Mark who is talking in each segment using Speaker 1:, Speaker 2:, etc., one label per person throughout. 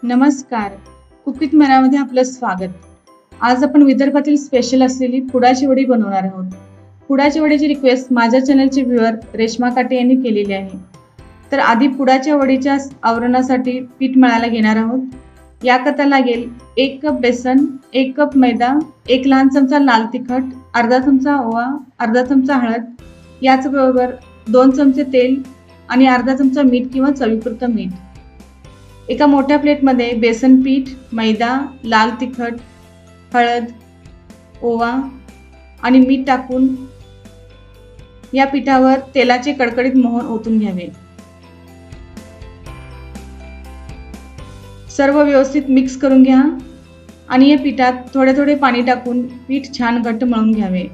Speaker 1: नमस्कार. कुकीत मनामध्ये आपलं स्वागत. आज आपण विदर्भातील स्पेशल असलेली पुडाची वडी बनवणार आहोत. पुडाची वडीची रिक्वेस्ट माझ्या चॅनलचे व्ह्यूअर रेश्मा काटे यांनी केलेली आहे. तर आधी पुडाच्या वडीच्या आवरणासाठी पीठ मळायला घेणार आहोत. याकरता लागेल 1 कप बेसन, 1 कप मैदा, 1 लहान चमचा लाल तिखट, अर्धा चमचा ओवा, अर्धा चमचा हळद, याचबरोबर 2 चमचे तेल आणि अर्धा चमचा मीठ किंवा चवीपुरतं मीठ. एका मोठ्या प्लेटमध्ये बेसन पीठ, मैदा, लाल तिखट, हळद, ओवा आणि मीठ टाकून या पिठावर तेलाचे कडकडीत मोहन ओतून घ्यावे. सर्व व्यवस्थित मिक्स करून घ्या आणि या पिठात थोडे थोडे पाणी टाकून पीठ छान घट्ट मळून घ्यावे.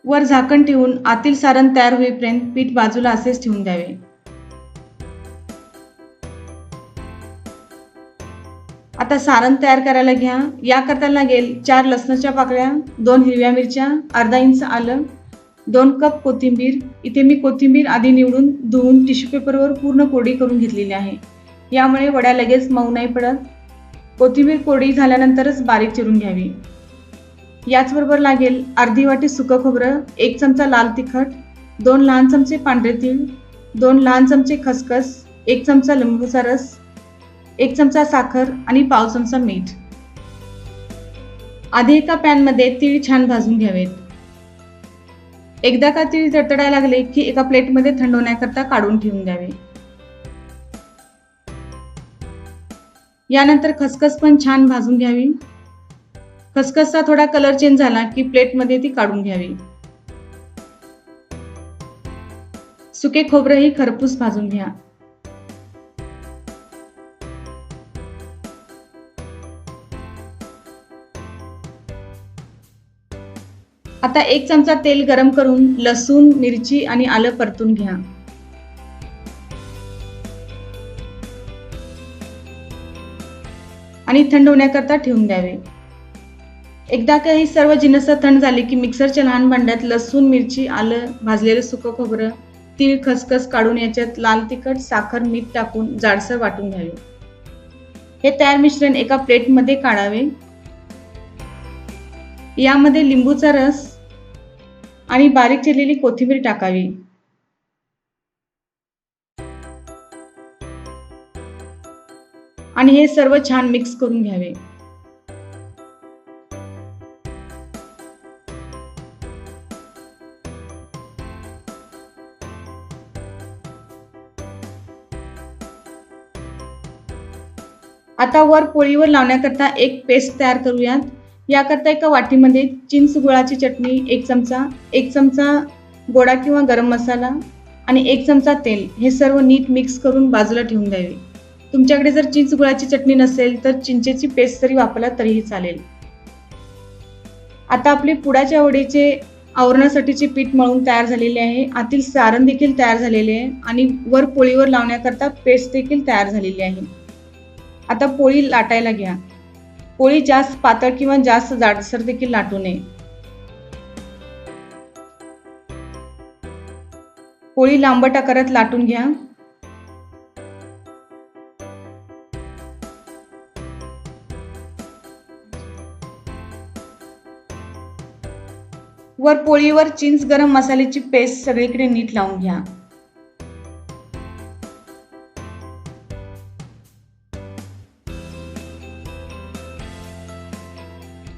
Speaker 1: वर झाकण ठेवून आतील सारण तयार होईपर्यंत पीठ बाजूला असेच ठेवून द्यावे. आता सारण तयार करायला घ्या. याकरता लागेल 4 लसणाच्या पाकळ्या, 2 हिरव्या मिरच्या, अर्धा इंच आलं, 2 कप कोथिंबीर. इथे मी कोथिंबीर आधी निवडून धुवून टिश्यू पेपरवर पूर्ण कोरडी करून घेतलेली आहे. यामुळे वड्या लगेच मऊ नाही पडत. कोथिंबीर कोरडी झाल्यानंतरच बारीक चिरून घ्यावी. याचबरोबर लागेल अर्धी वाटी सुकं खोबरं, 1 चमचा लाल तिखट, 2 लहान चमचे पांढरे तीळ, 2 लहान चमचे खसखस, 1 चमचा लिंबूचा रस, 1 चमचा साखर आणि पाव चमचा मीठ. आधी एका पॅनमध्ये तीळ छान भाजून घ्यावेत. एकदा का तीळ तडतडायला लागले की एका प्लेटमध्ये थंड होण्याकरता काढून ठेवून द्यावे. यानंतर खसखस पण छान भाजून घ्यावी. खसखसचा थोडा कलर चेंज झाला की प्लेटमध्ये ती काढून घ्यावी. सुके खोबरंही खरपूस भाजून घ्या. आता 1 चमचा तेल गरम करून लसूण, मिरची आणि आलं परतून घ्या. आणि थंड होण्याकरता ठेवून द्यावे. एकदा का ही सर्व जिन्नस थंड झाली की मिक्सरच्या लहान भांड्यात लसूण, मिरची, आलं, भाजलेलं सुकं खोबरं, तीळ, खसखस काढून याच्यात लाल तिखट, साखर, मीठ टाकून जाडसर वाटून घ्यावे. हे तयार मिश्रण एका प्लेटमध्ये काढावे. यामध्ये लिंबूचा रस आणि बारीक चिरलेली कोथिंबीर टाकावी. आणि हे सर्व छान मिक्स करून घ्यावे. आता वर पोळीवर लावण्याकरता एक पेस्ट तयार करूयात. याकरता एका वाटीमध्ये चिंच गुळाची चटणी 1 चमचा गोडा किंवा गरम मसाला आणि 1 चमचा तेल हे सर्व नीट मिक्स करून बाजूला ठेवून द्यावे. तुमच्याकडे जर चिंच गुळाची चटणी नसेल तर चिंचेची पेस्ट जरी वापरला तरीही चालेल. आता आपले पुडाच्या वडीचे आवरणासाठीचे पीठ मळून तयार झालेले आहे. आतील सारण देखील तयार झालेले आहे आणि वर पोळीवर लावण्याकरता पेस्ट देखील तयार झालेली आहे. आता पोळी लाटायला घ्या. पोळी जास्त पातळ किंवा जास्त जाडसर देखील लाटू नये. पोळी लांबट आकारात लाटून घ्या. वर पोळीवर चिंच गरम मसाल्याची पेस्ट सगळीकडे नीट लावून घ्या.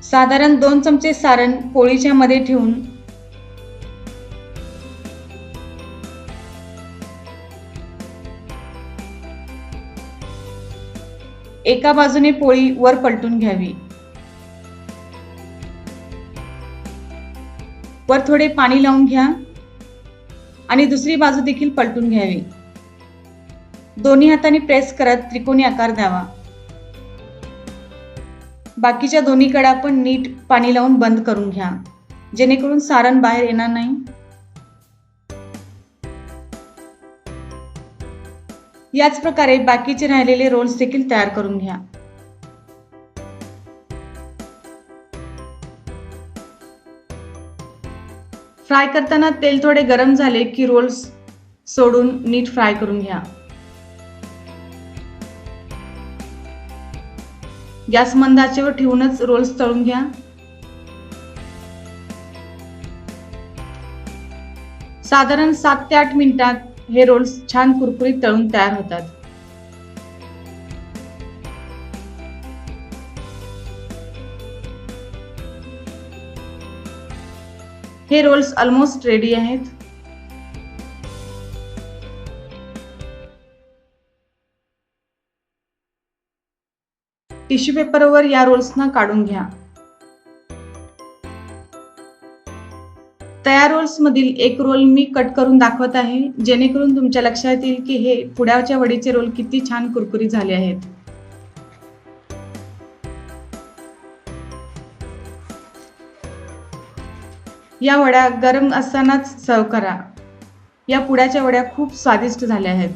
Speaker 1: साधारण 2 चमचे सारण पोळीच्या मध्ये ठेवून एका बाजूने पोळी वर पलटून घ्यावी. वर थोडे पाणी लावून घ्या आणि दुसरी बाजू देखील पलटून घ्यावी. दोन्ही हातांनी प्रेस करत त्रिकोणी आकार द्यावा. बाकीच्या दोन्ही कडा पण नीट पाणी लावून बंद करून घ्या जेणेकरून सारण बाहेर येणार नाही. याच प्रकारे बाकीचे राहिलेले रोल्स देखील तयार करून घ्या. फ्राय करताना तेल थोडे गरम झाले की रोल्स सोडून नीट फ्राय करून घ्या. गॅस मंद आचेवर ठेवूनच रोल्स तळून घ्या. साधारण 7 ते 8 मिनिटात हे रोल्स छान कुरकुरीत तळून तयार होतात. हे रोल्स ऑलमोस्ट रेडी आहेत. टिश्यू पेपरवर या रोल्सना काढून घ्या. तयार रोल्स मधील एक रोल मी कट करून दाखवत आहे, जेणेकरून तुमच्या लक्षात येईल की हे पुड्याच्या वडीचे रोल किती छान कुरकुरीत झाले आहेत. या वड्या गरम असतानाच सर्व करा. या पुड्याच्या वड्या खूप स्वादिष्ट झाल्या आहेत.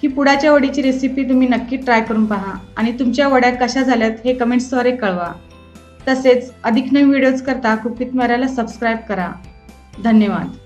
Speaker 1: ही पुड्याच्या वडीची रेसिपी तुम्ही नक्की ट्राय करून पहा आणि तुमच्या वड्या कशा झाल्यात हे कमेंट्सद्वारे कळवा. तसेच अधिक नवीन व्हिडिओज करता कुक विथ मराला सबस्क्राईब करा. धन्यवाद.